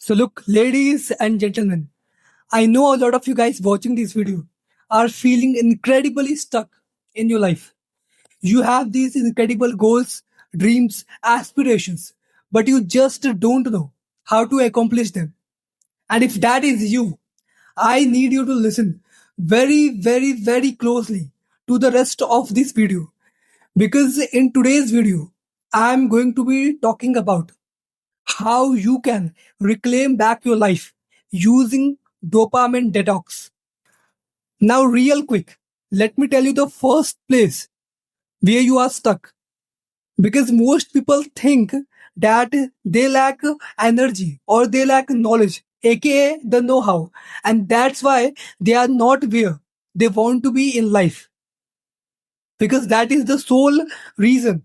So look, ladies and gentlemen, I know a lot of you guys watching this video are feeling incredibly stuck in your life. You have these incredible goals, dreams, aspirations, but you just don't know how to accomplish them. And if that is you, I need you to listen very closely to the rest of this video, because in today's video, I'm going to be talking about how you can reclaim back your life using dopamine detox. Now, real quick, let me tell you the first place where you are stuck, because most people think that they lack energy or they lack knowledge, aka the know how, and that's why they are not where they want to be in life, because that is the sole reason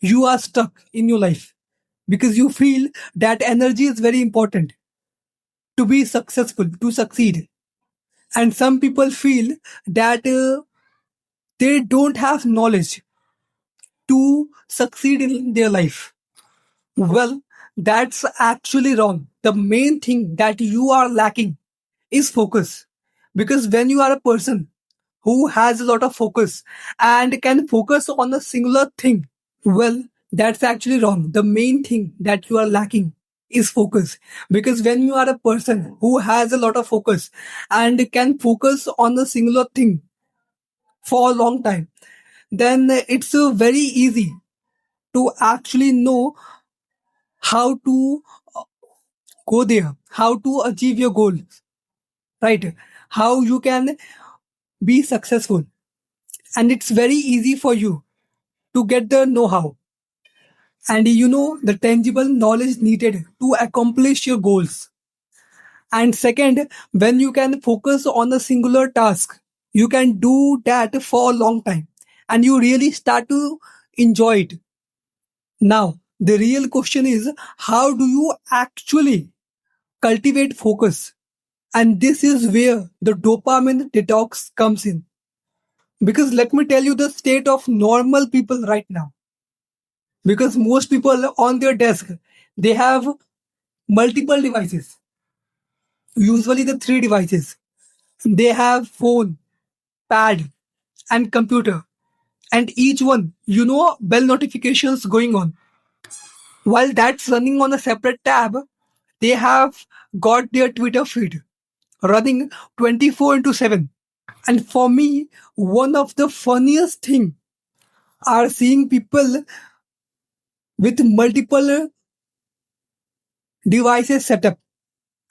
you are stuck in your life, because you feel that energy is very important to be successful, to succeed. And some people feel that they don't have knowledge to succeed in their life. Well, that's actually wrong. The main thing that you are lacking is focus. Because when you are a person who has a lot of focus and can focus on a singular thing, well, that's actually wrong. The main thing that you are lacking is focus. Because when you are a person who has a lot of focus and can focus on a singular thing for a long time, then it's very easy to actually know how to go there, how to achieve your goal, right? How you can be successful. And it's very easy for you to get the know how and the tangible knowledge needed to accomplish your goals. And second, when you can focus on a singular task, you can do that for a long time and you really start to enjoy it. Now, the real question is, how do you actually cultivate focus? And this is where the dopamine detox comes in. Because let me tell you the state of normal people right now. Because most people on their desk, they have multiple devices, usually the three devices. They have phone, pad, and computer. And each one, bell notifications going on. While that's running on a separate tab, they have got their Twitter feed running 24 into 7. And for me, one of the funniest thing are seeing people with multiple devices set up.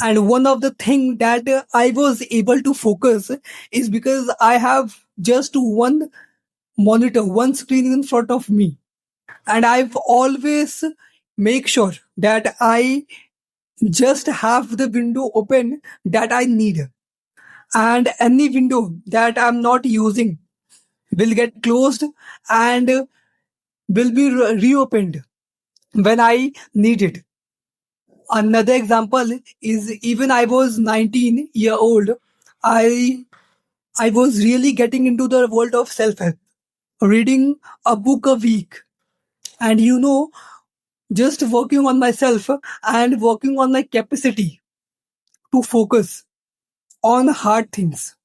And one of the thing that I was able to focus is because I have just one monitor, one screen in front of me. And I've always make sure that I just have the window open that I need. And any window that I'm not using will get closed and will be reopened when I need it. Another example is, even I was 19-year-old, I I was really getting into the world of self-help, reading a book a week, and just working on myself and working on my capacity to focus on hard things.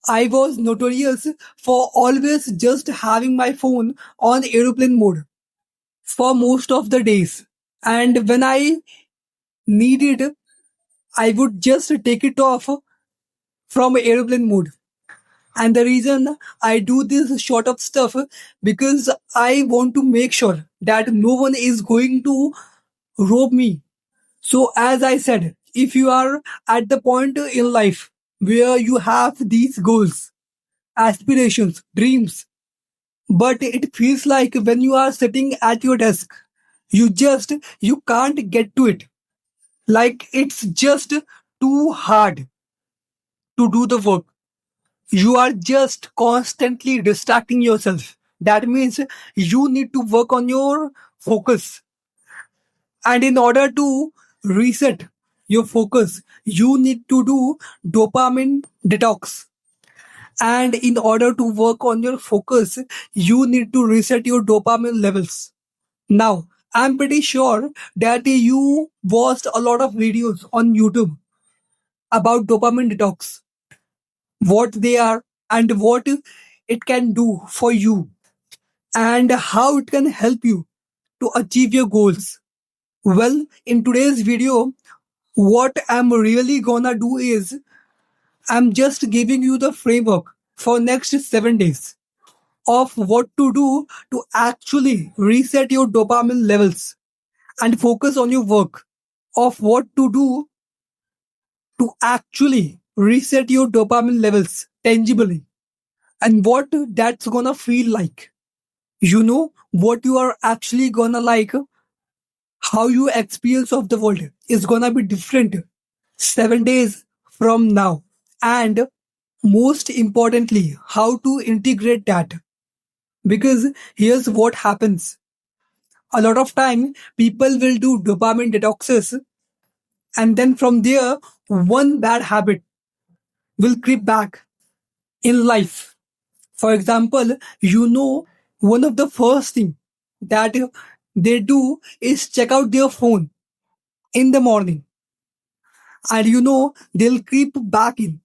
I was notorious for always just having my phone on aeroplane mode for most of the days. And when I needed, I would just take it off from aeroplane mode. And the reason I do this sort of stuff, because I want to make sure that no one is going to rob me. So as I said, if you are at the point in life where you have these goals, aspirations, dreams, but it feels like when you are sitting at your desk, you can't get to it. Like it's just too hard to do the work. You are just constantly distracting yourself. That means you need to work on your focus. And in order to reset your focus, you need to do dopamine detox. And in order to work on your focus, you need to reset your dopamine levels. Now, I'm pretty sure that you watched a lot of videos on YouTube about dopamine detox, what they are, and what it can do for you, and how it can help you to achieve your goals. Well, in today's video, what I'm really gonna do is I'm just giving you the framework for next 7 days of what to do to actually reset your dopamine levels and focus on your work, of what to do to actually reset your dopamine levels tangibly, and what that's gonna feel like. You know what you are actually gonna like, how your experience of the world is gonna be different 7 days from now, and most importantly, how to integrate that. Because here's what happens: a lot of time people will do dopamine detoxes, and then from there, one bad habit will creep back in life. For example, one of the first thing that they do is check out their phone in the morning, and they'll creep back in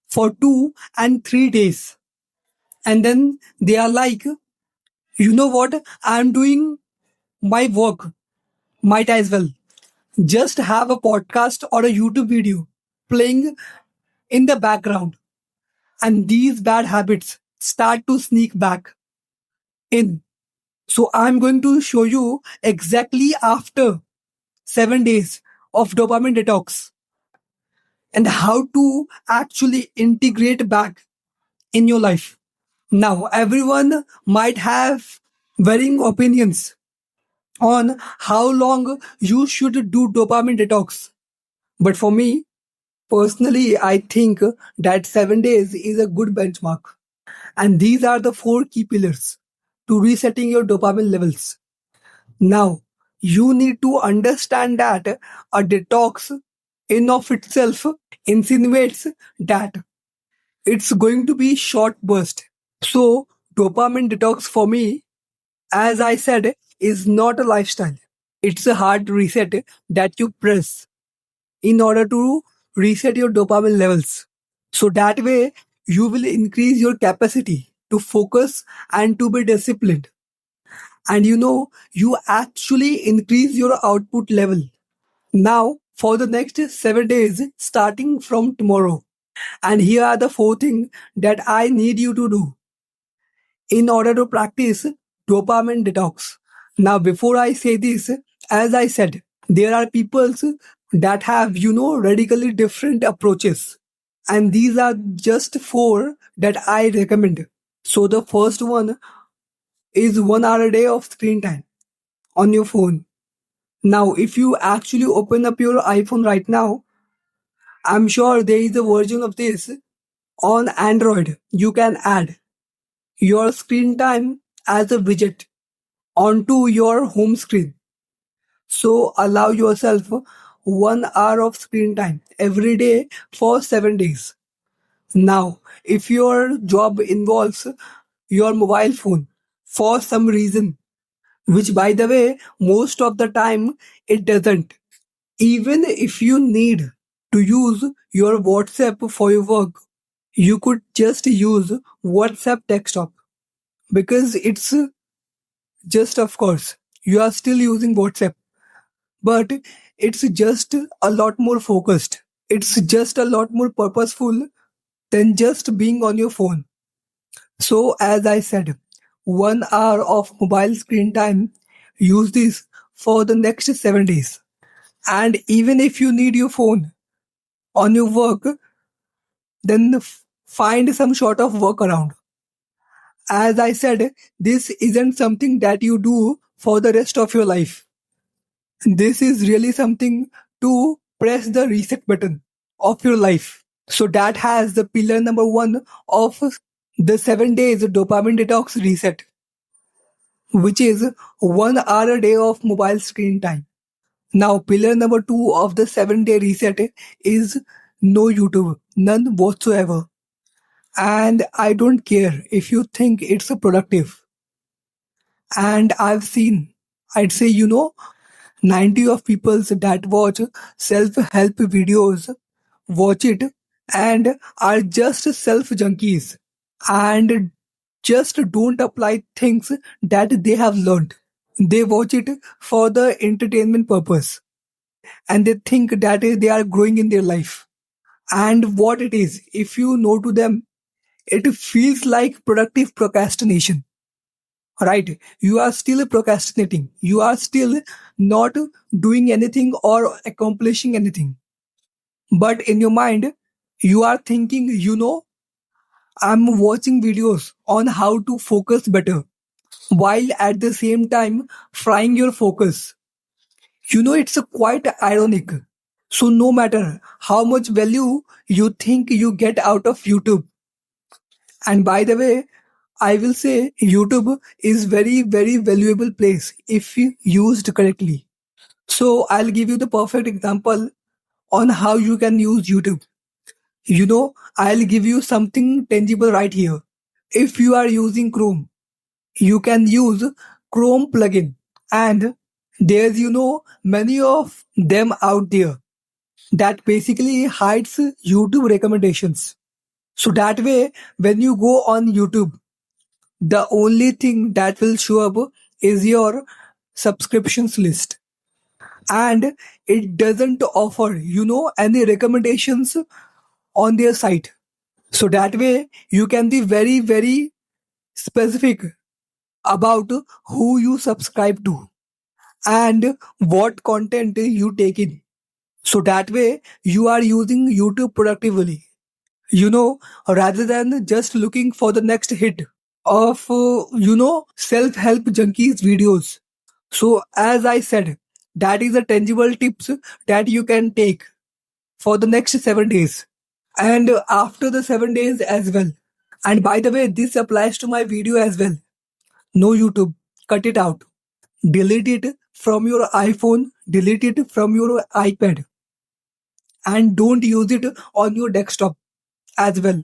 for 2 and 3 days, and then they are like, you know what, I'm doing my work, might as well just have a podcast or a YouTube video playing in the background, and these bad habits start to sneak back in. So I'm going to show you exactly after 7 days of dopamine detox and how to actually integrate back in your life. Now, everyone might have varying opinions on how long you should do dopamine detox. But for me, personally, I think that 7 days is a good benchmark. And these are the four key pillars to resetting your dopamine levels. Now, you need to understand that a detox in of itself insinuates that it's going to be short burst. So, dopamine detox for me, as I said, is not a lifestyle. It's a hard reset that you press in order to reset your dopamine levels. So that way, you will increase your capacity to focus and to be disciplined. And you actually increase your output level. Now, for the next 7 days, starting from tomorrow. And here are the four things that I need you to do in order to practice dopamine detox. Now, before I say this, as I said, there are people that have, radically different approaches. And these are just four that I recommend. So the first one is 1 hour a day of screen time on your phone. Now, if you actually open up your iPhone right now, I'm sure there is a version of this on Android. You can add your screen time as a widget onto your home screen. So allow yourself 1 hour of screen time every day for 7 days. Now, if your job involves your mobile phone for some reason, which by the way, most of the time it doesn't, even if you need to use your WhatsApp for your work, you could just use WhatsApp desktop, because it's just, of course, you are still using WhatsApp, but it's just a lot more focused. It's just a lot more purposeful than just being on your phone. So, as I said, 1 hour of mobile screen time, use this for the next 7 days. And even if you need your phone on your work, then find some sort of workaround. As I said, this isn't something that you do for the rest of your life. This is really something to press the reset button of your life. So that has the pillar number one of the 7 days dopamine detox reset, which is 1 hour a day of mobile screen time. Now, pillar number two of the 7 day reset is no YouTube, none whatsoever. And I don't care if you think it's productive. And I'd say, 90 of people that watch self-help videos watch it and are just self junkies and just don't apply things that they have learned. They watch it for the entertainment purpose and they think that they are growing in their life. And what it is, if you know to them, it feels like productive procrastination, right? You are still procrastinating. You are still not doing anything or accomplishing anything. But in your mind, you are thinking, I'm watching videos on how to focus better while at the same time frying your focus. It's a quite ironic. So no matter how much value you think you get out of YouTube, and by the way, I will say YouTube is very, very valuable place if you used correctly. So I'll give you the perfect example on how you can use YouTube. I'll give you something tangible right here. If you are using Chrome, you can use Chrome plugin, and there's many of them out there that basically hides YouTube recommendations. So that way, when you go on YouTube, the only thing that will show up is your subscriptions list. And it doesn't offer, any recommendations on their site. So that way, you can be very, very specific about who you subscribe to and what content you take in. So that way, you are using YouTube productively, rather than just looking for the next hit of, self-help junkies videos. So as I said, that is a tangible tips that you can take for the next 7 days and after the 7 days as well. And by the way, this applies to my video as well. No YouTube, cut it out. Delete it from your iPhone, delete it from your iPad, and don't use it on your desktop as well.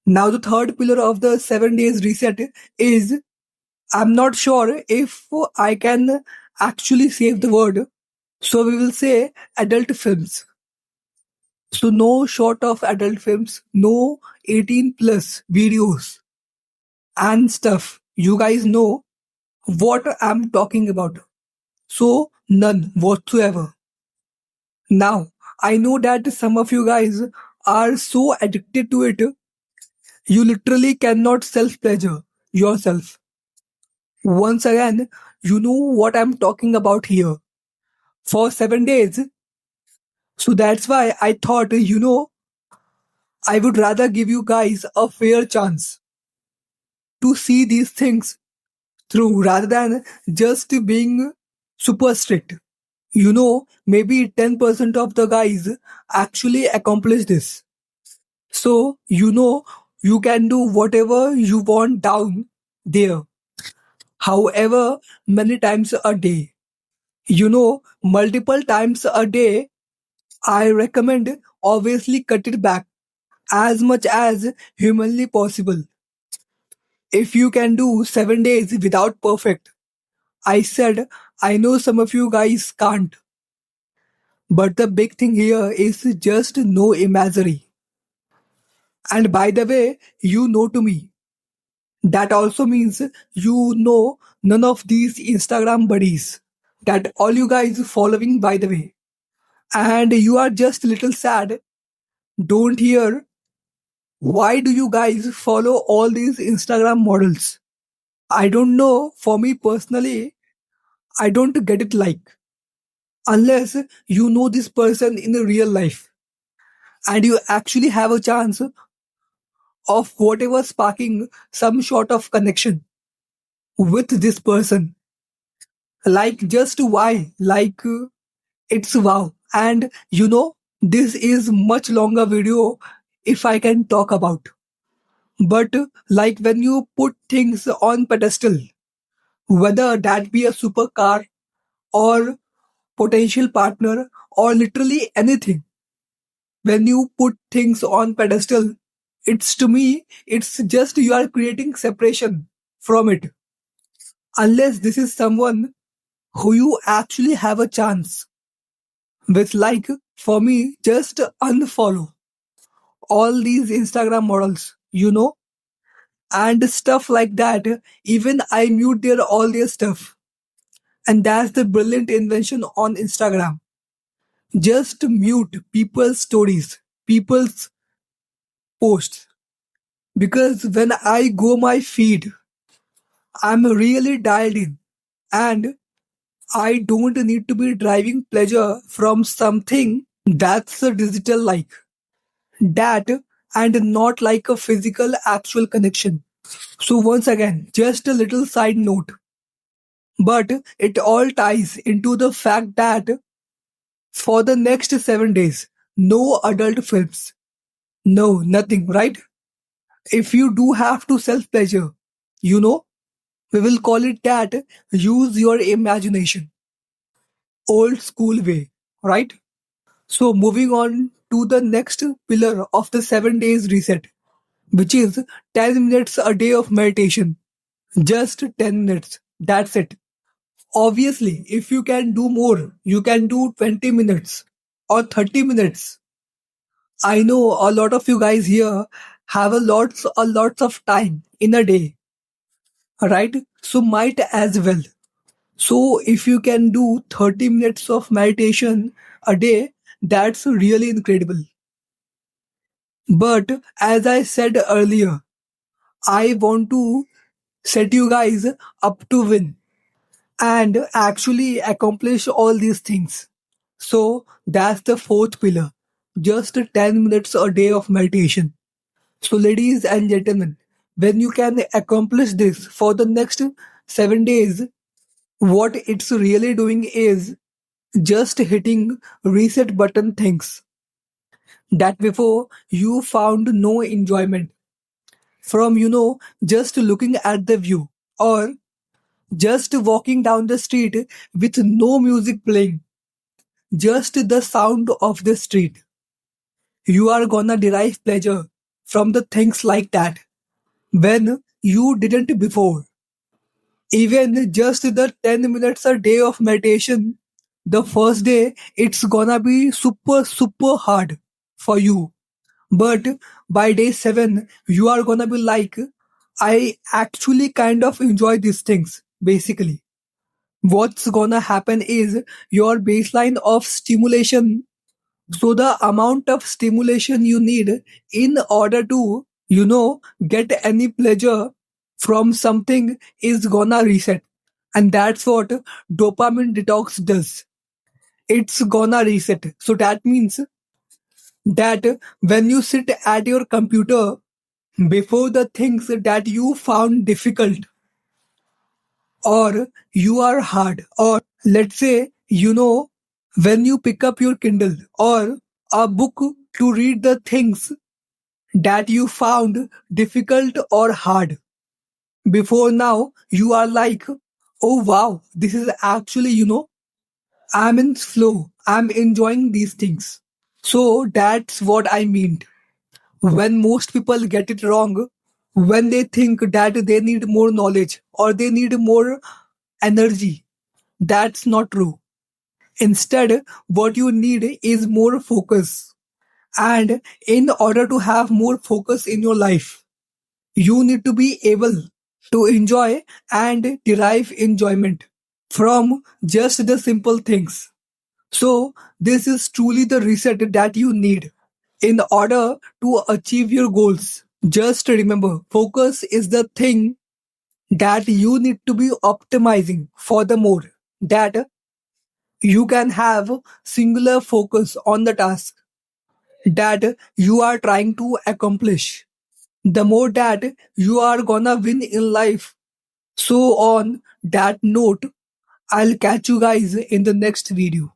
Now, the third pillar of the 7 days reset is, I'm not sure if I can actually save the word. So we will say adult films. So no short of adult films, no 18 plus videos and stuff. You guys know what I'm talking about. So none whatsoever. Now, I know that some of you guys are so addicted to it, you literally cannot self pleasure yourself. Once again, you know what I'm talking about here. For 7 days. So that's why I thought, I would rather give you guys a fair chance to see these things through rather than just being super strict. Maybe 10% of the guys actually accomplish this. So, you can do whatever you want down there, however many times a day. Multiple times a day, I recommend obviously cut it back as much as humanly possible. If you can do 7 days without perfect, I said, I know some of you guys can't. But the big thing here is just no imagery. And by the way, to me. That also means you know none of these Instagram buddies that all you guys following by the way. And you are just little sad. Don't hear. Why do you guys follow all these Instagram models? I don't know. For me personally, I don't get it like. Unless you know this person in the real life and you actually have a chance of whatever sparking some sort of connection with this person. Like just why? Like it's wow. And this is much longer video if I can talk about. But like when you put things on pedestal, whether that be a supercar or potential partner or literally anything, when you put things on pedestal, it's to me, it's just you are creating separation from it. Unless this is someone who you actually have a chance with. Like, for me, just unfollow all these Instagram models, and stuff like that. Even I mute all their stuff. And that's the brilliant invention on Instagram. Just mute people's stories, people's posts. Because when I go my feed, I'm really dialed in. And I don't need to be driving pleasure from something that's a digital like that, and not like a physical actual connection. So once again, just a little side note, but it all ties into the fact that for the next 7 days, no adult films, no nothing, right? If you do have to self pleasure, you know, we will call it that, use your imagination, old school way, right? So moving on to the next pillar of the 7 days reset, which is 10 minutes a day of meditation. Just 10 minutes. That's it. Obviously, if you can do more, you can do 20 minutes or 30 minutes. I know a lot of you guys here have a lots of time in a day, right? So might as well. So if you can do 30 minutes of meditation a day, that's really incredible. But as I said earlier, I want to set you guys up to win and actually accomplish all these things. So that's the fourth pillar. Just 10 minutes a day of meditation. So, ladies and gentlemen, when you can accomplish this for the next 7 days, what it's really doing is just hitting reset button things that before you found no enjoyment from, just looking at the view, or just walking down the street with no music playing, just the sound of the street. You are gonna derive pleasure from the things like that when you didn't before. Even just the 10 minutes a day of meditation, the first day it's gonna be super, super hard for you. But by day 7, you are gonna be like, I actually kind of enjoy these things, basically. What's gonna happen is your baseline of stimulation. So the amount of stimulation you need in order to, get any pleasure from something is gonna reset. And that's what dopamine detox does. It's gonna reset. So that means that when you sit at your computer, before the things that you found difficult, or you are hard, or let's say, when you pick up your Kindle or a book to read the things that you found difficult or hard, before now you are like, oh wow, this is actually, I'm in flow, I'm enjoying these things. So that's what I mean when most people get it wrong, when they think that they need more knowledge or they need more energy. That's not true. Instead, what you need is more focus. And in order to have more focus in your life, you need to be able to enjoy and derive enjoyment from just the simple things. So, this is truly the reset that you need in order to achieve your goals. Just remember, focus is the thing that you need to be optimizing for the more that you can have singular focus on the task that you are trying to accomplish. The more that you are gonna win in life. So on that note, I'll catch you guys in the next video.